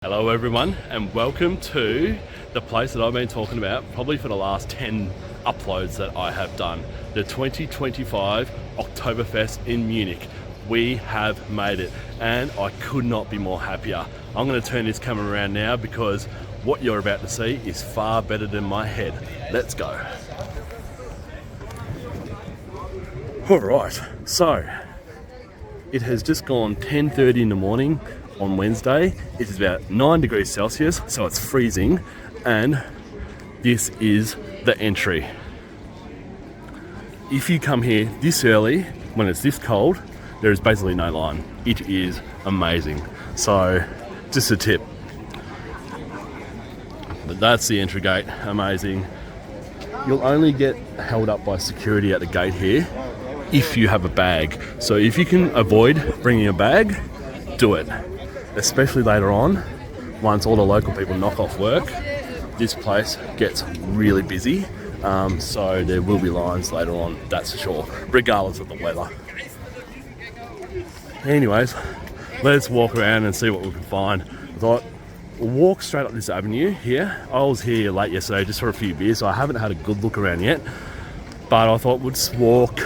Hello everyone and welcome to the place that I've been talking about probably for the last 10 uploads that I have done. The 2025 Oktoberfest in Munich. We have made it and I could not be more happier. I'm going to turn this camera around now because what you're about to see is far better than my head. Let's go. Alright, so it has just gone 10:30 in the morning on Wednesday. It is about 9 degrees Celsius, so it's freezing, and this is the entry. If you come here this early, when it's this cold, there is basically no line. It is amazing. So, just a tip. But that's the entry gate, amazing. You'll only get held up by security at the gate here if you have a bag. So if you can avoid bringing a bag, do it. Especially later on, once all the local people knock off work, this place gets really busy. So there will be lines later on, that's for sure, regardless of the weather. Anyways, let's walk around and see what we can find. I thought we'll walk straight up this avenue here. I was here late yesterday just for a few beers, so I haven't had a good look around yet. But I thought we'll just walk,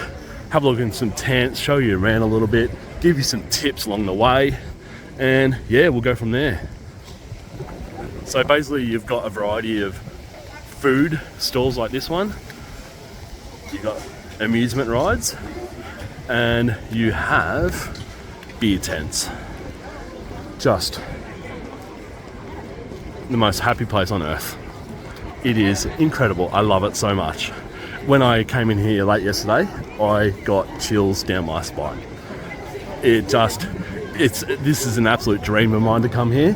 have a look in some tents, show you around a little bit, give you some tips along the way. And yeah, we'll go from there. So basically you've got a variety of food stalls like this one. You've got amusement rides and you have beer tents. Just the most happy place on earth. It is incredible. I love it so much. When I came in here late yesterday, I got chills down my spine. This is an absolute dream of mine to come here,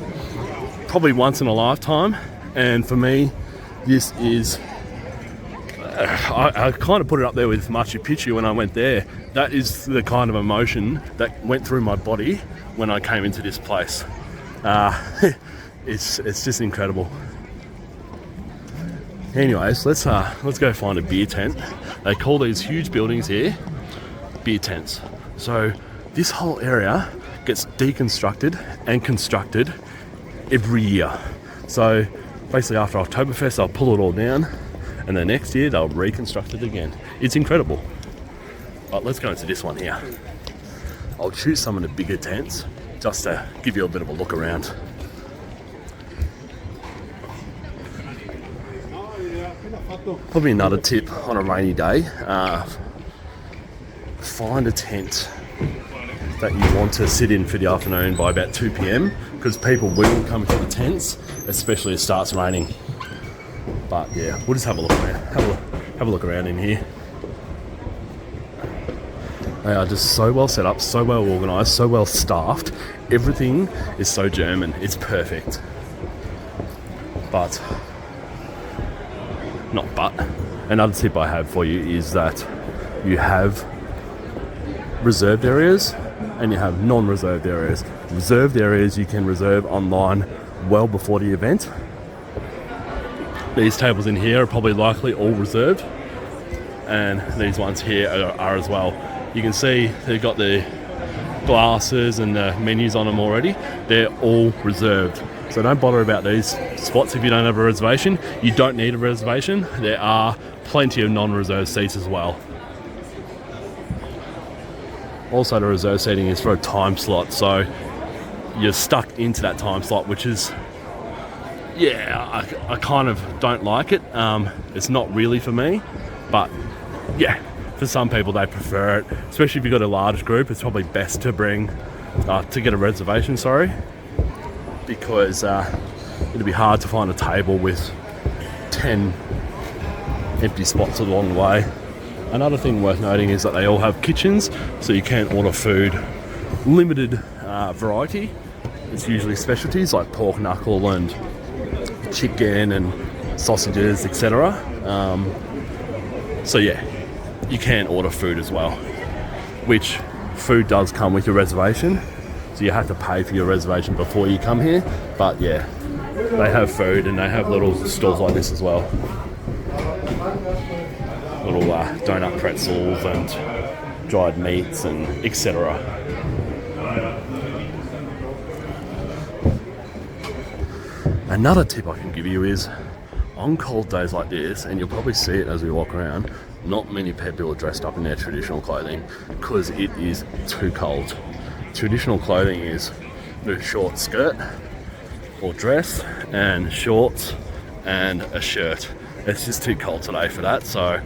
probably once in a lifetime. And for me, this is I kind of put it up there with Machu Picchu when I went there. That is the kind of emotion that went through my body when I came into this place. It's just incredible. Anyways, let's go find a beer tent. They call these huge buildings here beer tents. So this whole area gets deconstructed and constructed every year. So basically after Oktoberfest they'll pull it all down and the next year they'll reconstruct it again. It's incredible. But let's go into this one here. I'll choose some of the bigger tents just to give you a bit of a look around. Probably another tip on a rainy day, find a tent that you want to sit in for the afternoon by about 2 p.m. because people will come into the tents, especially if it starts raining. But yeah, we'll just have a look around. Have a look around in here. They are just so well set up, so well organised, so well staffed. Everything is so German. It's perfect. But another tip I have for you is that you have reserved areas and you have non-reserved areas. Reserved areas you can reserve online well before the event. These tables in here are probably likely all reserved, and these ones here are as well. You can see they've got the glasses and the menus on them already. They're all reserved. So don't bother about these spots if you don't have a reservation. You don't need a reservation. There are plenty of non-reserved seats as well. Also, the reserve seating is for a time slot, so you're stuck into that time slot, which is, yeah, I kind of don't like it. It's not really for me, but yeah, for some people they prefer it. Especially if you've got a large group, it's probably best to get a reservation, because it'll be hard to find a table with 10 empty spots along the way. Another thing worth noting is that they all have kitchens, so you can order food. Limited variety. It's usually specialties like pork knuckle and chicken and sausages, etc. So yeah, you can order food as well, which food does come with your reservation. So you have to pay for your reservation before you come here. But yeah, they have food and they have little stalls like this as well. Little donut pretzels and dried meats and etc. Another tip I can give you is on cold days like this, and you'll probably see it as we walk around, not many people are dressed up in their traditional clothing because it is too cold. Traditional clothing is a short skirt or dress and shorts and a shirt. It's just too cold today for that, so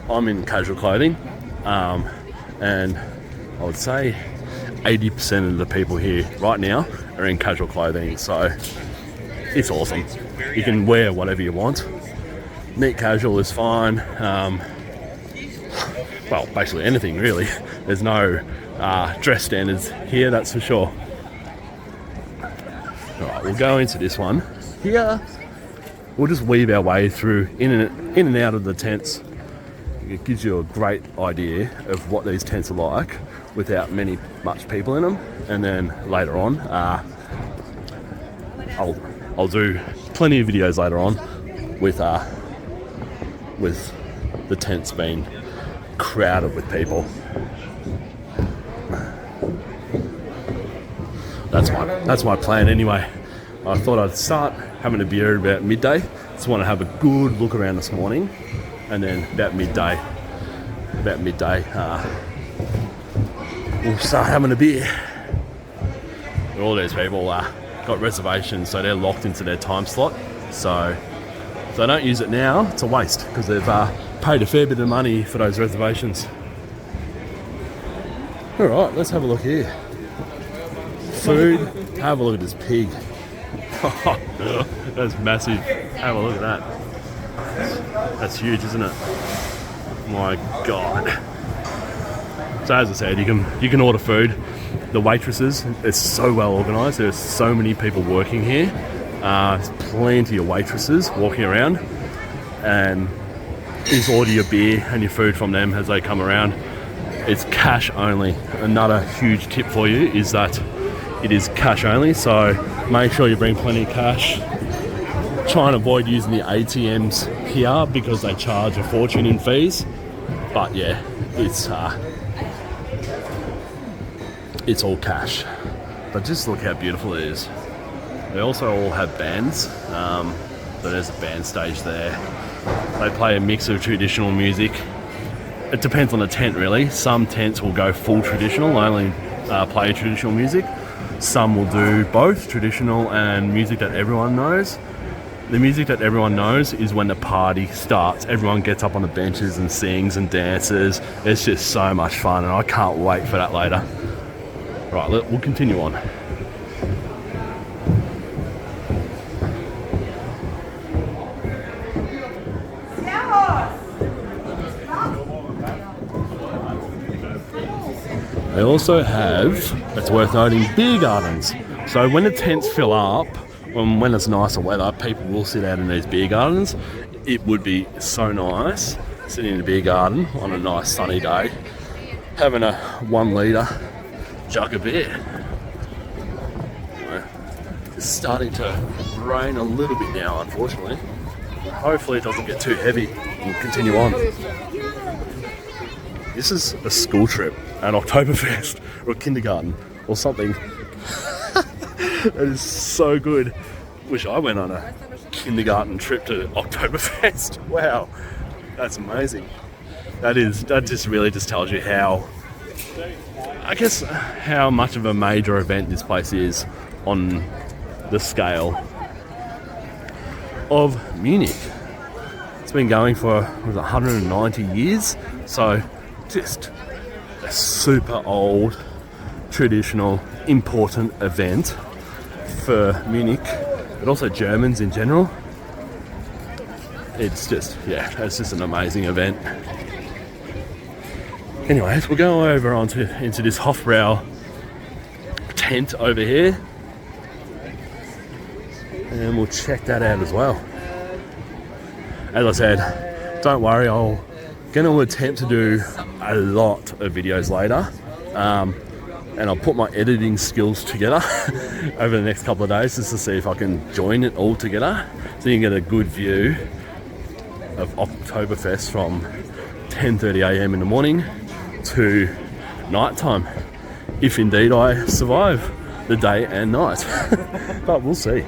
I'm in casual clothing, and I would say 80% of the people here right now are in casual clothing, so it's awesome. You can wear whatever you want. Neat casual is fine. Well, basically anything really. There's no dress standards here, that's for sure. Alright, we'll go into this one. Here, we'll just weave our way through in and out of the tents. It gives you a great idea of what these tents are like without much people in them. And then later on, I'll do plenty of videos later on with the tents being crowded with people. That's my plan anyway. I thought I'd start having a beer about midday. Just want to have a good look around this morning, and then about midday, we'll start having a beer. And all these people got reservations, so they're locked into their time slot. So if they don't use it now, it's a waste because they've paid a fair bit of money for those reservations. All right, let's have a look here. Food. Have a look at this pig. That's massive. Have a look at that. That's huge, isn't it? My God. So as I said, you can order food. The waitresses, it's so well organised. There's so many people working here. There's plenty of waitresses walking around, and you just order your beer and your food from them as they come around. It's cash only. Another huge tip for you is that it is cash only, so make sure you bring plenty of cash. Try and avoid using the ATMs here because they charge a fortune in fees. But yeah, it's all cash. But just look how beautiful it is. They also all have bands. So there's a band stage there. They play a mix of traditional music. It depends on the tent really. Some tents will go full traditional, only play traditional music. Some will do both traditional and music that everyone knows. The music that everyone knows is when the party starts. Everyone gets up on the benches and sings and dances. It's just so much fun, and I can't wait for that later. Right, we'll continue on. They also have, it's worth noting, beer gardens. So when the tents fill up, when it's nicer weather, people will sit out in these beer gardens. It would be so nice sitting in a beer garden on a nice sunny day, having a 1 litre jug of beer. It's starting to rain a little bit now, unfortunately. Hopefully it doesn't get too heavy. We'll continue on. This is a school trip, an Oktoberfest, or a kindergarten, or something. That is so good. Wish I went on a kindergarten trip to Oktoberfest. Wow, that's amazing. That just really just tells you how much of a major event this place is on the scale of Munich. It's been going for 190 years, so just a super old, traditional, important event for Munich, but also Germans in general. It's just an amazing event. Anyways, we'll go over into this Hofbrau tent over here, and we'll check that out as well. As I said, don't worry, I'm going to attempt to do a lot of videos later, and I'll put my editing skills together over the next couple of days just to see if I can join it all together, so you can get a good view of Oktoberfest from 10:30 a.m. in the morning to night time, if indeed I survive the day and night. But we'll see.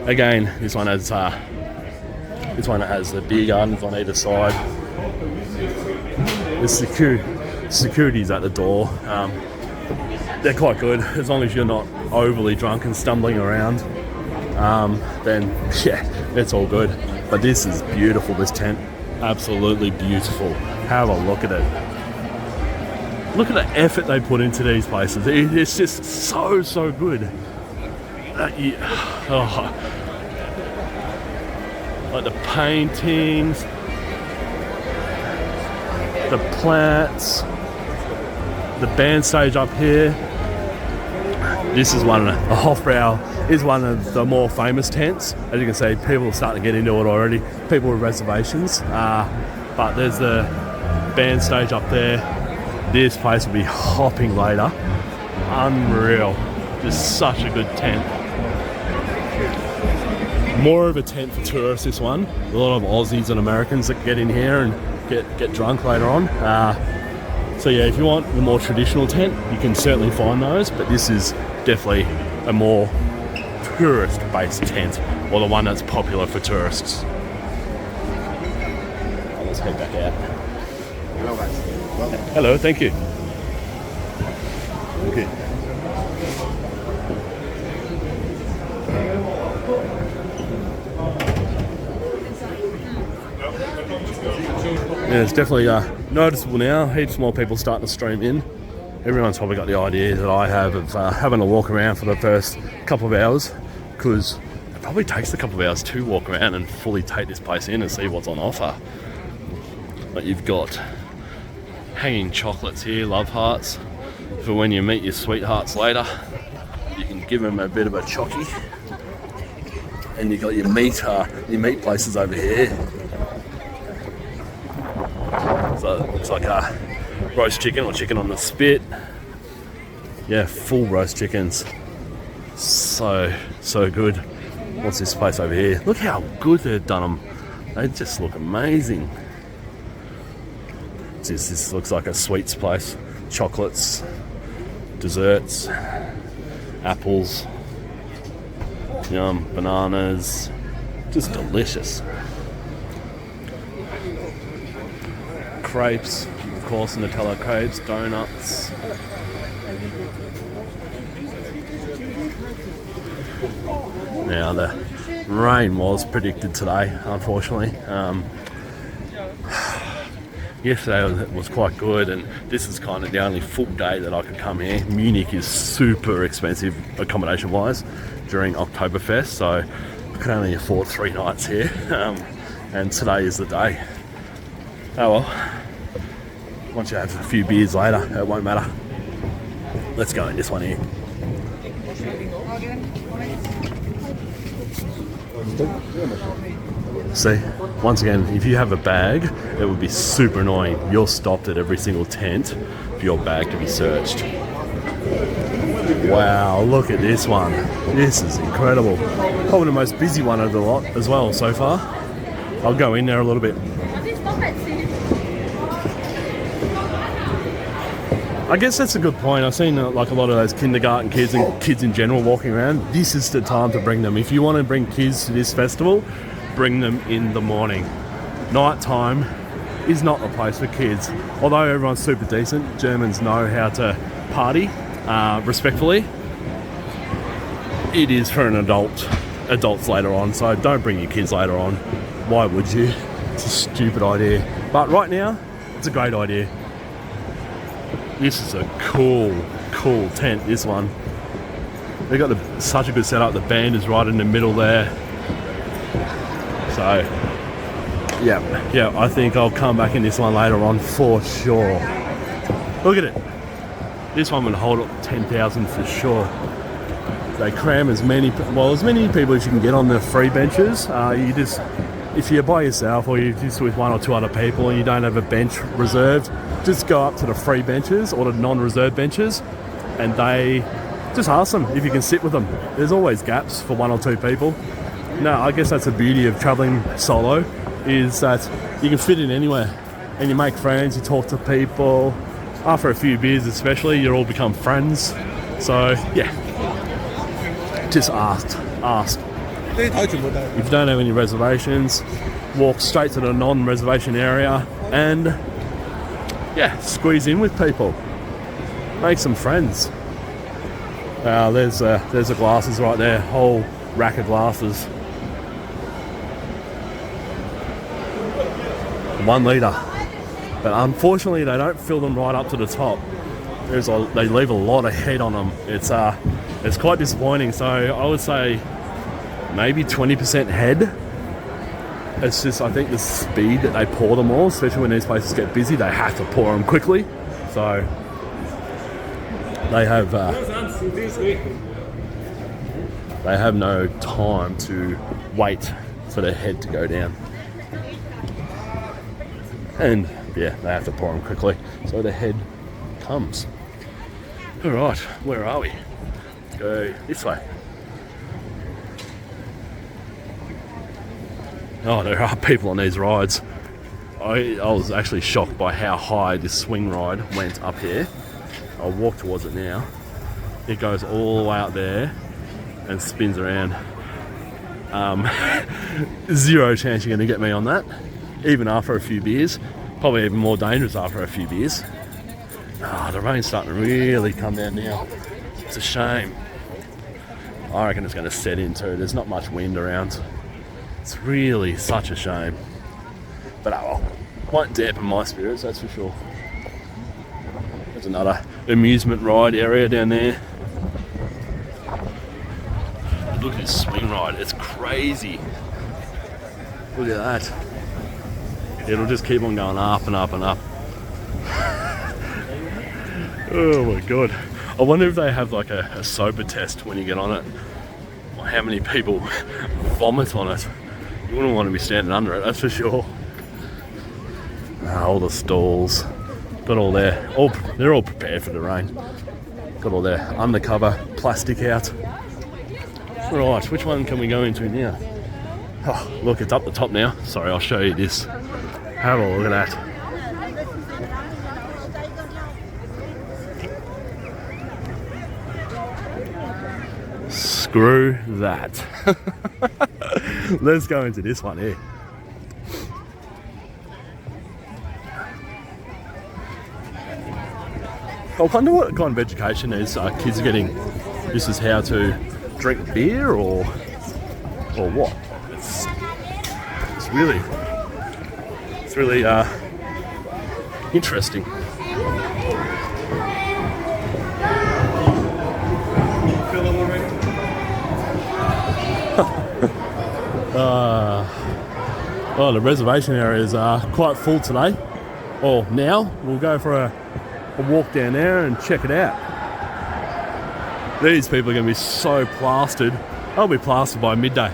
Again, this one has the beer gardens on either side. The security's at the door. They're quite good as long as you're not overly drunk and stumbling around. Then yeah, it's all good. But this is beautiful. This tent, absolutely beautiful. Have a look at it. Look at the effort they put into these places. It's just so good. Like the paintings, the plants, the band stage up here. This is the Hofbrau is one of the more famous tents. As you can see, people are starting to get into it already. People with reservations. But there's the band stage up there. This place will be hopping later. Unreal. Just such a good tent. More of a tent for tourists, this one. A lot of Aussies and Americans that get in here and get drunk later on. So yeah, if you want the more traditional tent, you can certainly find those, but this is definitely a more tourist-based tent, or the one that's popular for tourists. Let's head back out. Hello guys. Welcome. Hello, thank you. Okay. Yeah, it's definitely noticeable now. Heaps more people starting to stream in. Everyone's probably got the idea that I have of having a walk around for the first couple of hours, because it probably takes a couple of hours to walk around and fully take this place in and see what's on offer. But you've got hanging chocolates here, love hearts, for when you meet your sweethearts later. You can give them a bit of a chocky. And you've got your meat places over here. So it looks like a roast chicken or chicken on the spit. Yeah, full roast chickens. So good. What's this place over here? Look how good they've done them. They just look amazing. This looks like a sweets place. Chocolates, desserts, apples, yum, bananas. Just delicious. Crepes, of course, Nutella crepes, donuts. Now the rain was predicted today, unfortunately. Yesterday was quite good, and this is kind of the only full day that I could come here. Munich is super expensive accommodation-wise during Oktoberfest, so I could only afford 3 nights here, and today is the day. Oh well, once you have a few beers later, it won't matter. Let's go in this one here. See, once again, if you have a bag, it would be super annoying. You're stopped at every single tent for your bag to be searched. Wow, look at this one. This is incredible. Probably the most busy one of the lot as well so far. I'll go in there a little bit. I guess that's a good point. I've seen like a lot of those kindergarten kids and kids in general walking around. This is the time to bring them. If you want to bring kids to this festival, bring them in the morning. Night time is not the place for kids. Although everyone's super decent, Germans know how to party respectfully. It is for adults later on, so don't bring your kids later on. Why would you? It's a stupid idea. But right now, it's a great idea. This is a cool tent, this one. They've got such a good setup. The band is right in the middle there. So, yeah, I think I'll come back in this one later on for sure. Look at it. This one would hold up 10,000 for sure. They cram as many people as you can get on the free benches. If you're by yourself or you're just with 1 or 2 other people and you don't have a bench reserved, just go up to the free benches or the non-reserved benches, and they just ask them if you can sit with them. There's always gaps for 1 or 2 people. No, I guess that's the beauty of traveling solo, is that you can fit in anywhere and you make friends, you talk to people. After a few beers especially, you all become friends. So yeah, just ask. If you don't have any reservations, walk straight to the non-reservation area and yeah, squeeze in with people. Make some friends. There's the glasses right there, whole rack of glasses. 1 litre. But unfortunately they don't fill them right up to the top. They leave a lot of head on them. It's quite disappointing. So I would say maybe 20% head. It's just, I think the speed that they pour them all, especially when these places get busy, they have to pour them quickly. So they have no time to wait for their head to go down. And yeah, they have to pour them quickly. So the head comes. All right, where are we? Let's go this way. Oh, there are people on these rides. I was actually shocked by how high this swing ride went up here. I'll walk towards it now. It goes all the way out there and spins around. Zero chance you're going to get me on that, even after a few beers. Probably even more dangerous after a few beers. The rain's starting to really come down now. It's a shame. I reckon it's going to set in too. There's not much wind around. It's really such a shame. But won't dampen my spirits, that's for sure. There's another amusement ride area down there. Look at this swing ride, it's crazy. Look at that. It'll just keep on going up and up and up. Oh my god. I wonder if they have like a sober test when you get on it. Or how many people vomit on it. You wouldn't want to be standing under it, that's for sure. All the stalls. Got all they're all prepared for the rain. Got all their undercover plastic out. Right, which one can we go into now? Oh, look, it's up the top now. Sorry, I'll show you this. Have a look at that. Screw that. Let's go into this one here. I wonder what kind of education these kids are getting. This is how to drink beer or what? It's really interesting. Well, the reservation areas are quite full today. Well, now we'll go for a walk down there and check it out. These people are going to be so plastered. They'll be plastered by midday.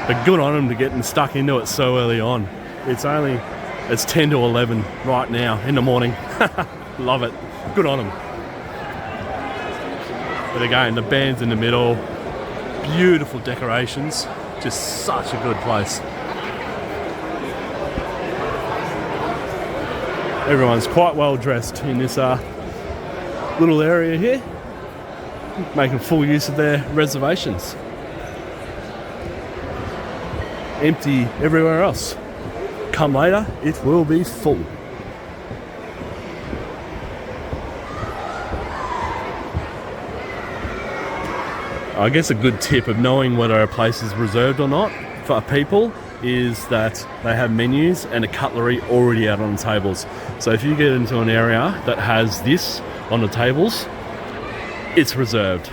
But good on them to getting stuck into it so early on. It's 10 to 11 right now in the morning. Love it. Good on them. But again, the band's in the middle. Beautiful decorations. Just such a good place. Everyone's quite well dressed in this little area here, making full use of their reservations. Empty everywhere else. Come later, it will be full. I guess a good tip of knowing whether a place is reserved or not for people is that they have menus and a cutlery already out on the tables. So if you get into an area that has this on the tables, it's reserved.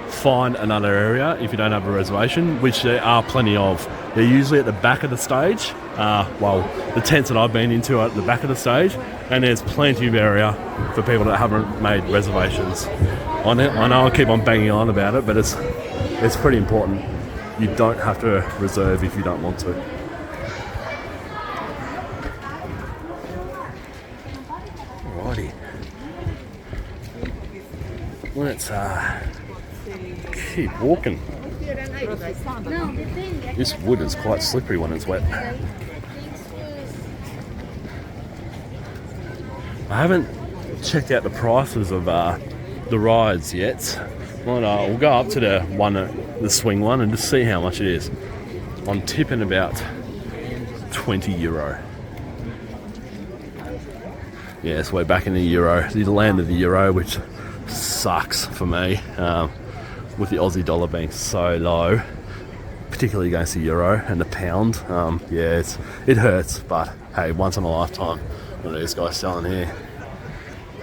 Find another area if you don't have a reservation, which there are plenty of. They're usually at the back of the stage. The tents that I've been into are at the back of the stage, and there's plenty of area for people that haven't made reservations. I know I keep on banging on about it, but it's pretty important. You don't have to reserve if you don't want to. Alrighty. Let's keep walking. This wood is quite slippery when it's wet. I haven't checked out the prices of the rides yet. Well, we'll go up to the swing one and just see how much it is. I'm tipping about €20. Yes, we're back in the euro, the land of the euro, which sucks for me, with the Aussie dollar being so low, particularly against the euro and the pound. Yeah, it hurts, but hey, once in a lifetime. What are these guys selling here?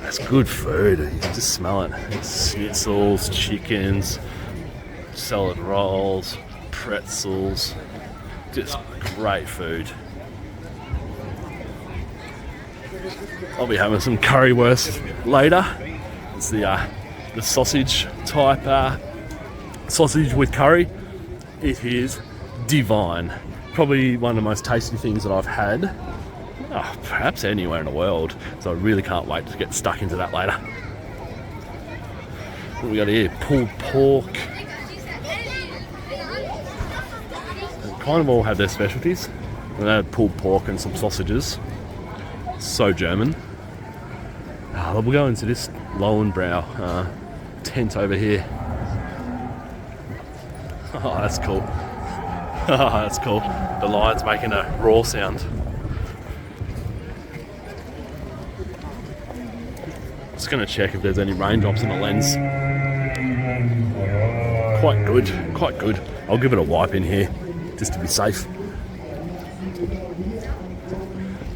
That's good food. You can just smell it. It's schnitzels, chickens, salad rolls, pretzels. Just great food. I'll be having some currywurst later. It's the sausage type sausage with curry. It is divine. Probably one of the most tasty things that I've had, perhaps anywhere in the world. So I really can't wait to get stuck into that later. What do we got here? Pulled pork. They kind of all have their specialties. And they had pulled pork and some sausages. So German. We'll go into this Lowenbrow tent over here. Oh, that's cool. Oh, that's cool. The lion's making a roar sound. Just going to check if there's any raindrops in the lens. Quite good, quite good. I'll give it a wipe in here, just to be safe.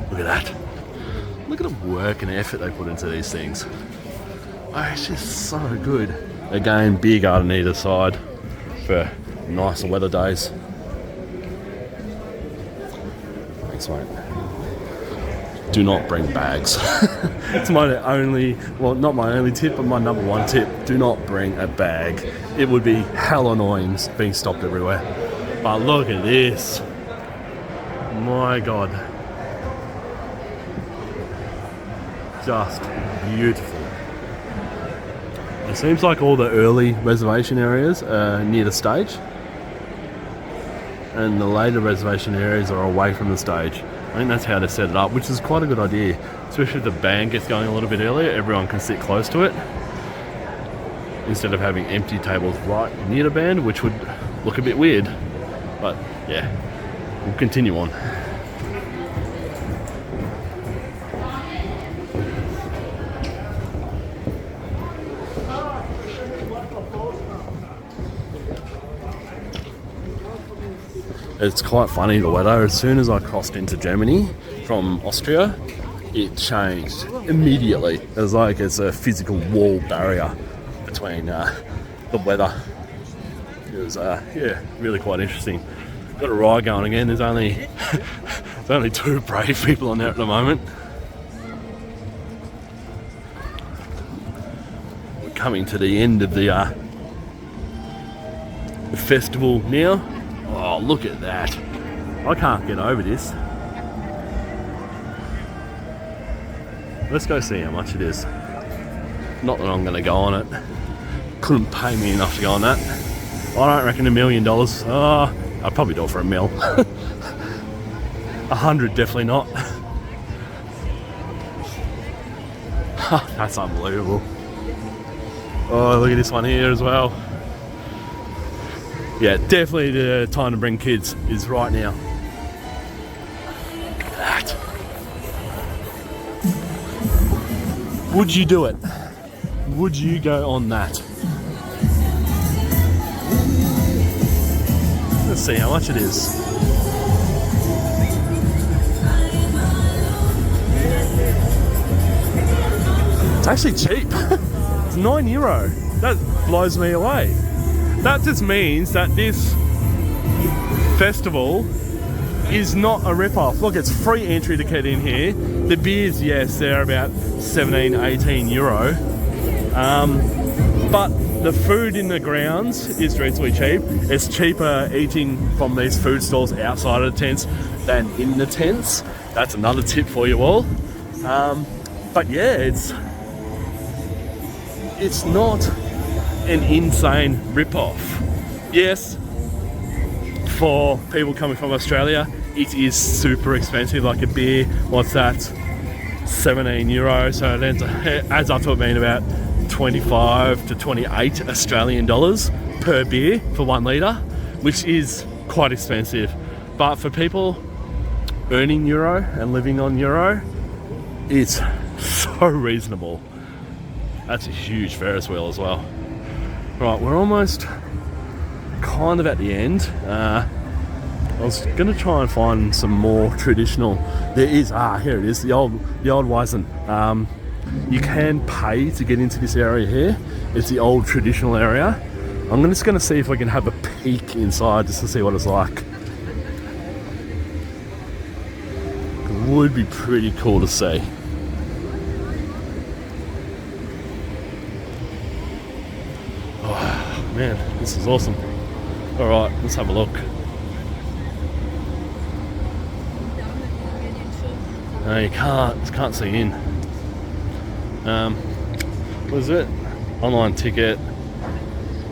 Look at that. Look at the work and effort they put into these things. Oh, it's just so good. Again, beer garden either side for nicer weather days. Thanks, mate. Do not bring bags. It's my only, well, not my only tip, but my number one tip. Do not bring a bag. It would be hell annoying being stopped everywhere. But look at this. My God. Just beautiful. It seems like all the early reservation areas are near the stage, and the later reservation areas are away from the stage. I think that's how they set it up, which is quite a good idea, especially if the band gets going a little bit earlier. Everyone can sit close to it instead of having empty tables right near the band, which would look a bit weird. But yeah, we'll continue on. It's quite funny, the weather. As soon as I crossed into Germany from Austria, it changed immediately. It was like it's a physical wall barrier between the weather. It was, yeah, really quite interesting. Got a ride going again. There's only there's only 2 brave people on there at the moment. We're coming to the end of the festival now. Oh, look at that. I can't get over this. Let's go see how much it is. Not that I'm going to go on it. Couldn't pay me enough to go on that. I don't reckon $1 million. Oh, I'd probably do it for $1 million. 100, definitely not. That's unbelievable. Oh, look at this one here as well. Yeah, definitely the time to bring kids is right now. Look at that. Would you do it? Would you go on that? Let's see how much it is. It's actually cheap. It's €9. That blows me away. That just means that this festival is not a rip-off. Look, it's free entry to get in here. The beers, yes, they're about 17, 18 euro. But the food in the grounds is reasonably cheap. It's cheaper eating from these food stalls outside of the tents than in the tents. That's another tip for you all. But yeah, it's not an insane rip-off. Yes, for people coming from Australia, it is super expensive. Like a beer, what's that? 17 euro. So it adds up to it being about 25 to 28 Australian dollars per beer for 1 litre, which is quite expensive. But for people earning euro and living on euro, it's so reasonable. That's a huge Ferris wheel as well. Right, we're almost kind of at the end. I was gonna try and find some more traditional. There is, here it is, the old Wiesen. You can pay to get into this area here. It's the old traditional area. I'm just gonna see if I can have a peek inside just to see what it's like. It would be pretty cool to see. Oh man, this is awesome. All right, let's have a look. No, you can't see in. What is it? Online ticket.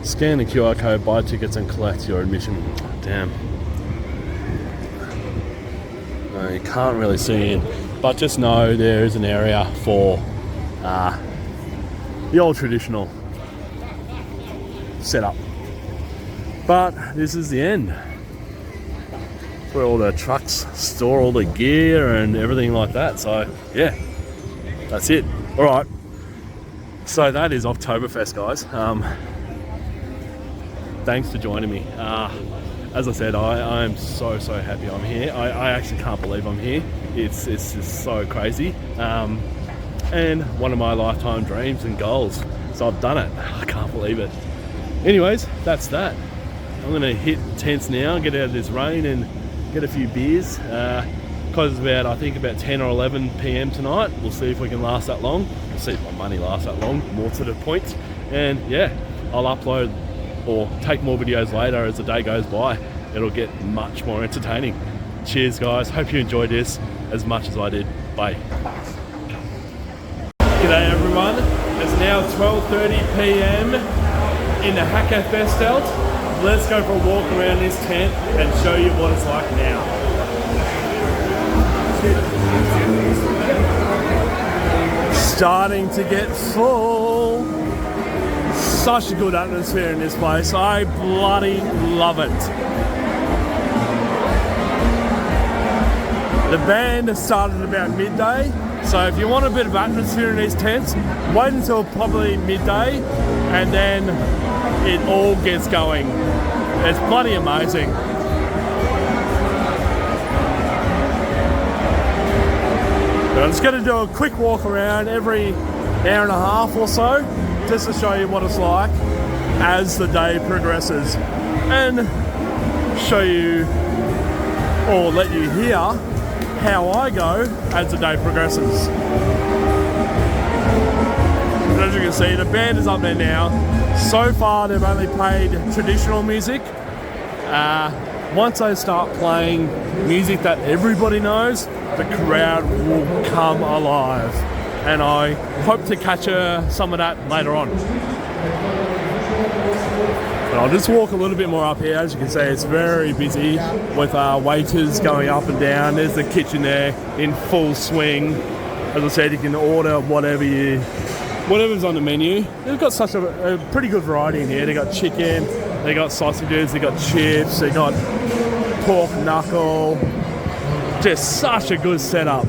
Scan the QR code, buy tickets and collect your admission. Damn. No, you can't really see in. But just know there is an area for the old traditional setup. But this is the end. It's where all the trucks store all the gear and everything like that. So yeah, that's it. All right. So that is Oktoberfest, guys. Thanks for joining me. As I said, I am so happy I'm here. I actually can't believe I'm here. It's just so crazy. And one of my lifetime dreams and goals. So I've done it. I can't believe it. Anyways, that's that. I'm gonna hit tents now, get out of this rain and get a few beers. Because it's about, I think about 10 or 11 p.m. tonight. We'll see if we can last that long. We'll see if my money lasts that long, more to the point. And yeah, I'll upload or take more videos later as the day goes by. It'll get much more entertaining. Cheers guys, hope you enjoyed this as much as I did. Bye. G'day everyone, it's now 12:30 p.m. in the Oktoberfest. Let's go for a walk around this tent and show you what it's like now. Starting to get full. Such a good atmosphere in this place. I bloody love it. The band has started about midday, so if you want a bit of atmosphere in these tents, wait until probably midday and then it all gets going. It's bloody amazing. I'm just going to do a quick walk around every hour and a half or so, just to show you what it's like as the day progresses, and show you or let you hear how I go as the day progresses. And as you can see, the band is up there now. So far they've only played traditional music. Once they start playing music that everybody knows, the crowd will come alive, and I hope to catch some of that later on. But I'll just walk a little bit more up here. As you can see, it's very busy with waiters going up and down. There's the kitchen there in full swing. As I said, you can order whatever's on the menu. They've got such a pretty good variety in here. They got chicken, they got sausages, they got chips, they got pork knuckle. Just such a good setup.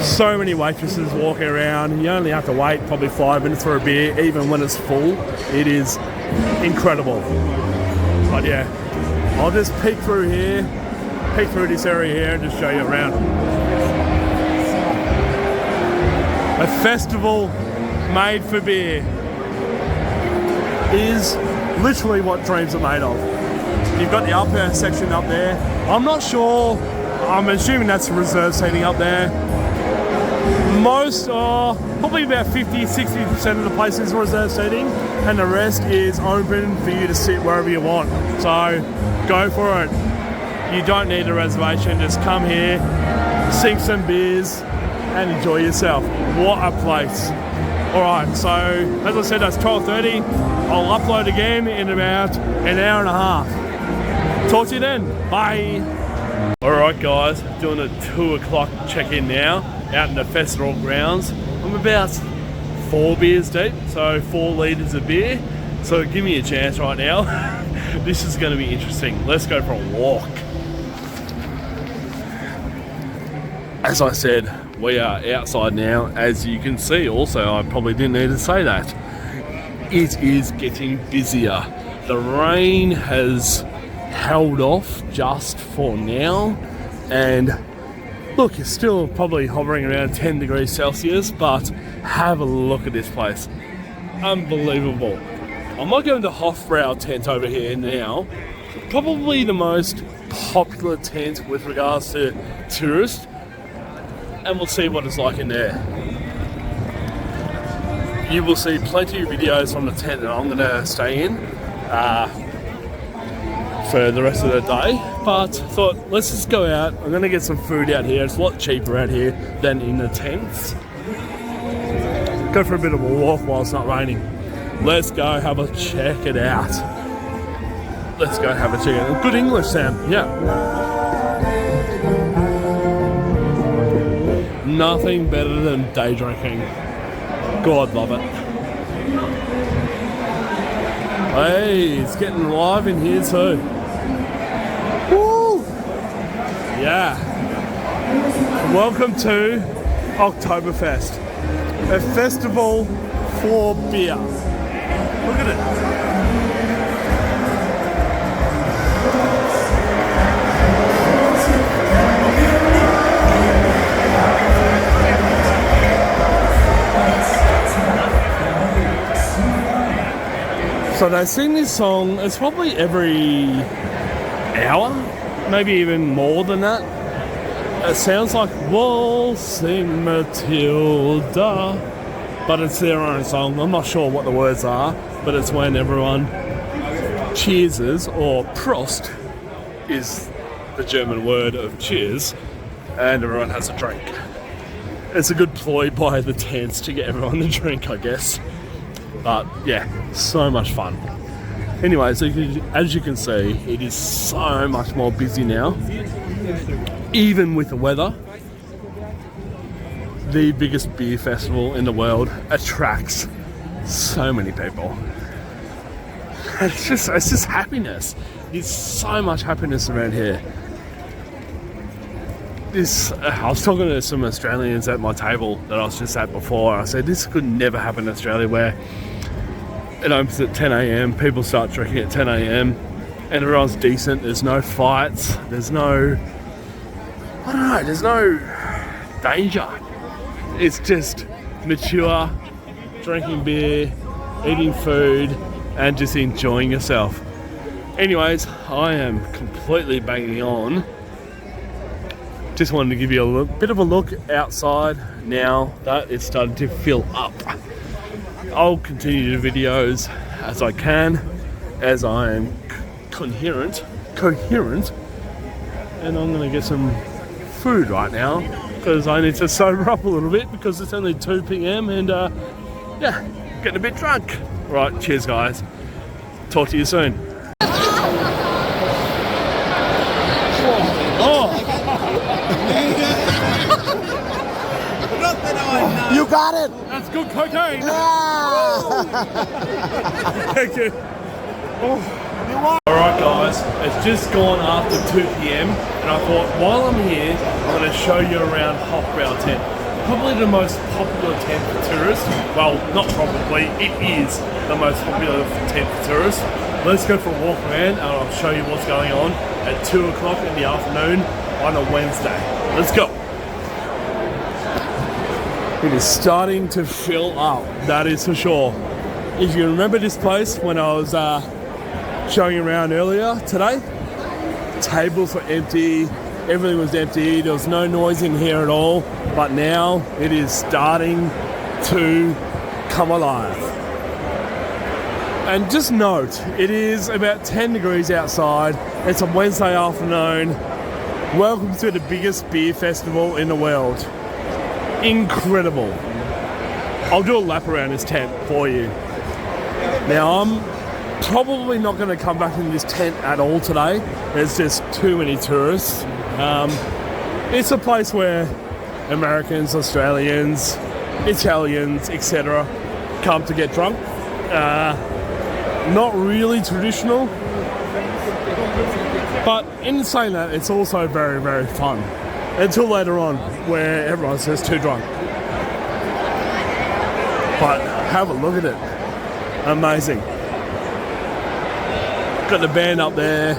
So many waitresses walking around. You only have to wait probably 5 minutes for a beer, even when it's full. It is incredible. But yeah, I'll just peek through this area here and just show you around. A festival made for beer is literally what dreams are made of. You've got the upper section up there. I'm not sure, I'm assuming that's reserve seating up there. Most are probably about 50-60% of the place is reserve seating, and the rest is open for you to sit wherever you want. So go for it. You don't need a reservation, just come here, sink some beers and enjoy yourself. What a place. Alright, so as I said, that's 12:30. I'll upload again in about an hour and a half. Talk to you then. Bye. Alright guys, doing a 2 o'clock check-in now, out in the festival grounds. I'm about 4 beers deep, so 4 litres of beer. So give me a chance right now. This is going to be interesting. Let's go for a walk. As I said, we are outside now. As you can see, also, I probably didn't need to say that. It is getting busier. The rain has held off just for now. And look, it's still probably hovering around 10 degrees Celsius, but have a look at this place. Unbelievable. I might go into Hofbrau tent over here now. Probably the most popular tent with regards to tourists. And we'll see what it's like in there. You will see plenty of videos from the tent that I'm going to stay in for the rest of the day. But thought, let's just go out. I'm going to get some food out here. It's a lot cheaper out here than in the tents. Go for a bit of a walk while it's not raining. Let's go have a check it out. Let's go have a check it out. Good English, Sam. Yeah. Nothing better than day drinking. God, love it. Hey, it's getting live in here too. Woo! Yeah. Welcome to Oktoberfest, a festival for beer. Look at it. So they sing this song, it's probably every hour, maybe even more than that. It sounds like Waltzing Matilda, but it's their own song. I'm not sure what the words are, but it's when everyone cheerses, or Prost is the German word of cheers, and everyone has a drink. It's a good ploy by the tents to get everyone to drink, I guess. But yeah, so much fun. Anyway, so as you can see, it is so much more busy now. Even with the weather, the biggest beer festival in the world attracts so many people. It's just happiness. There's so much happiness around here. I was talking to some Australians at my table that I was just at before. I said, this could never happen in Australia, where it opens at 10 a.m, people start drinking at 10 a.m, and everyone's decent. There's no fights, there's no danger. It's just mature, drinking beer, eating food, and just enjoying yourself. Anyways, I am completely banging on. Just wanted to give you a bit of a look outside now that it's starting to fill up. I'll continue the videos as I can, as I am coherent, and I'm going to get some food right now because I need to sober up a little bit because it's only 2 p.m. and yeah, getting a bit drunk. Right, cheers guys. Talk to you soon. You got it! That's good cocaine! Yeah. Thank you. Alright guys, it's just gone after 2 p.m. and I thought while I'm here, I'm going to show you around Hofbrau tent. Probably the most popular tent for tourists. Well, not probably, it is the most popular tent for tourists. Let's go for a walk around and I'll show you what's going on at 2 o'clock in the afternoon on a Wednesday. Let's go. It is starting to fill up, that is for sure. If you remember this place when I was showing you around earlier today, tables were empty, everything was empty, there was no noise in here at all, but now it is starting to come alive. And just note, it is about 10 degrees outside, it's a Wednesday afternoon. Welcome to the biggest beer festival in the world. Incredible. I'll do a lap around this tent for you. Now I'm probably not going to come back in this tent at all today. There's just too many tourists. It's a place where Americans, Australians, Italians, etc. come to get drunk. Not really traditional, but in saying that, it's also very, very fun. Until later on, where everyone's just too drunk. But have a look at it. Amazing. Got the band up there.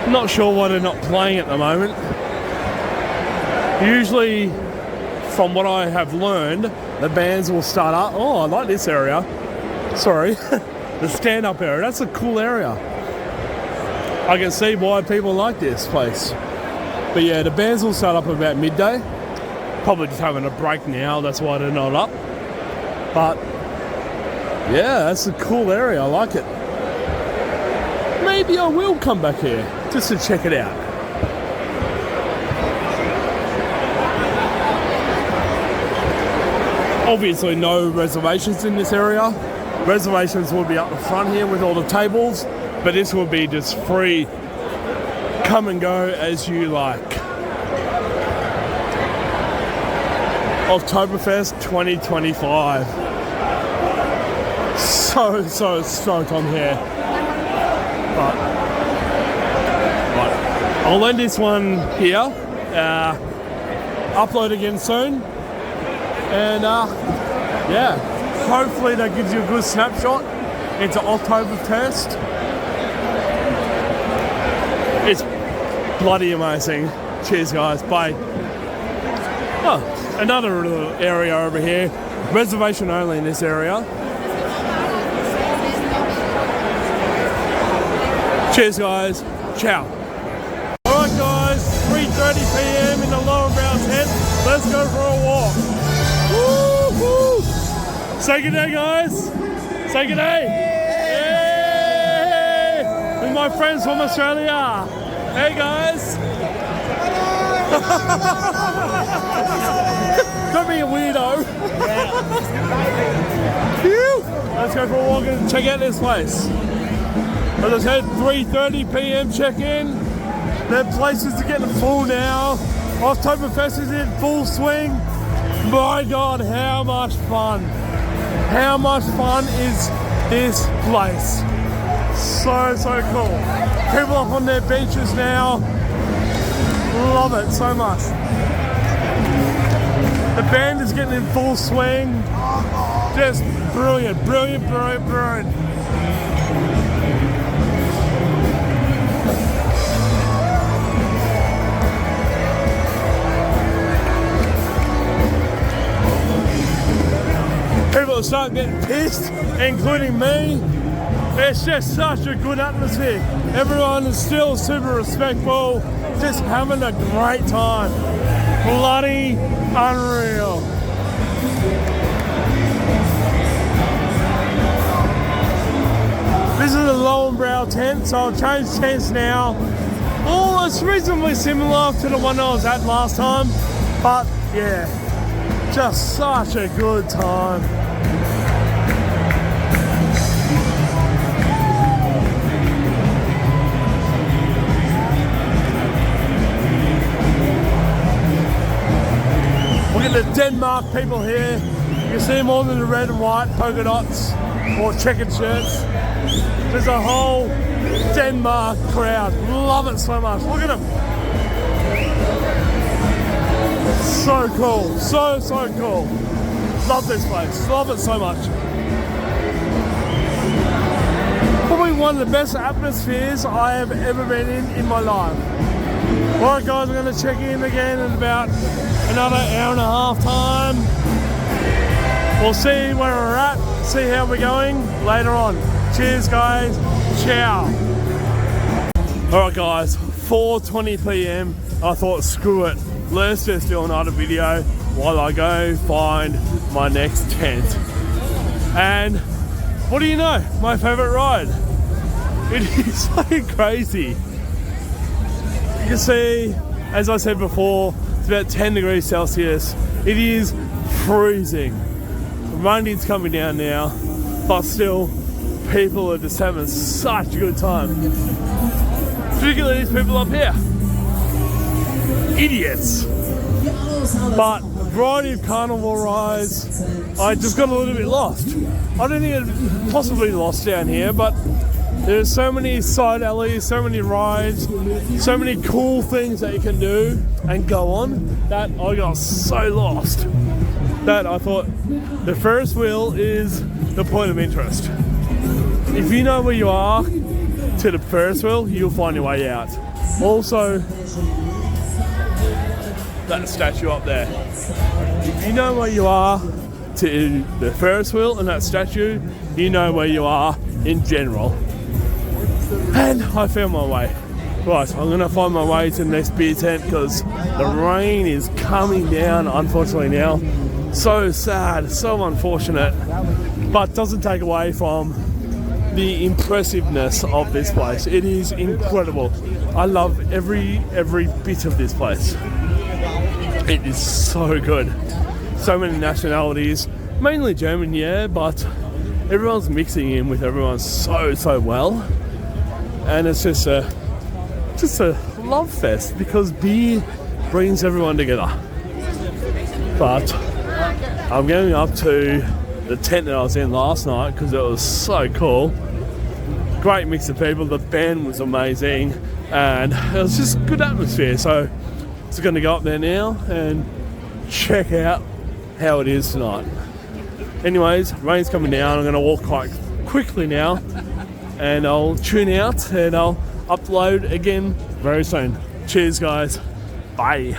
Not sure why they're not playing at the moment. Usually, from what I have learned, the bands will start up. Oh, I like this area. Sorry. The stand-up area. That's a cool area. I can see why people like this place. But yeah, the bands will start up about midday. Probably just having a break now. That's why they're not up. But yeah, that's a cool area. I like it. Maybe I will come back here just to check it out. Obviously no reservations in this area. Reservations will be up the front here with all the tables, but this will be just free. Come and go as you like. Oktoberfest 2025. So stoked I'm here. But I'll end this one here. Upload again soon. And yeah, hopefully that gives you a good snapshot into Oktoberfest. It's bloody amazing. Cheers guys, bye. Oh, another little area over here. Reservation only in this area. Cheers guys, ciao. Alright guys, 3:30 PM in the Lower Brow tent. Let's go for a walk. Woo-hoo. Say good day guys. Say good day. Yay! With my friends from Australia. Hey guys. Don't be a weirdo. Let's go for a walk and check out this place. As I said, 3:30 PM check-in. The places are getting full now. Oktoberfest is in full swing. My God, how much fun. How much fun is this place? So cool. People up on their beaches now. Love it so much. The band is getting in full swing. Just brilliant. People are starting getting pissed, including me. It's just such a good atmosphere. Everyone is still super respectful, just having a great time. Bloody unreal. This is a Lowenbrow tent, so I'll change tents now. Oh, it's reasonably similar to the one I was at last time, but yeah, just such a good time. Look at the Denmark people here. You can see more than the red and white polka dots or checkered shirts. There's a whole Denmark crowd. Love it so much. Look at them. So cool. So cool. Love this place. Love it so much. Probably one of the best atmospheres I have ever been in my life. Alright guys, I'm going to check in again in about another hour and a half time. We'll see where we're at, see how we're going later on. Cheers guys, ciao. Alright guys, 4:20 PM, I thought screw it, let's just do another video while I go find my next tent. And what do you know, my favourite ride. It is so crazy. You can see, as I said before, it's about 10 degrees Celsius. It is freezing. The rain's coming down now, but still, people are just having such a good time. Particularly these people up here. Idiots. But variety of carnival rides. I just got a little bit lost. I don't think I'd possibly lost down here, but there's so many side alleys, so many rides, so many cool things that you can do and go on that I got so lost that I thought the Ferris wheel is the point of interest. If you know where you are to the Ferris wheel, you'll find your way out. Also, that statue up there. If you know where you are to the Ferris wheel and that statue, you know where you are in general. And I found my way. Right, I'm going to find my way to the next beer tent because the rain is coming down, unfortunately now. So sad, so unfortunate, but doesn't take away from the impressiveness of this place. It is incredible. I love every bit of this place. It is so good. So many nationalities, mainly German, yeah, but everyone's mixing in with everyone so well. And it's just a love fest because beer brings everyone together. But I'm going up to the tent that I was in last night because it was so cool. Great mix of people. The band was amazing and it was just good atmosphere. So I'm going to go up there now and check out how it is tonight. Anyways, rain's coming down. I'm going to walk quite quickly now and I'll tune out and I'll upload again very soon. Cheers, guys. Bye.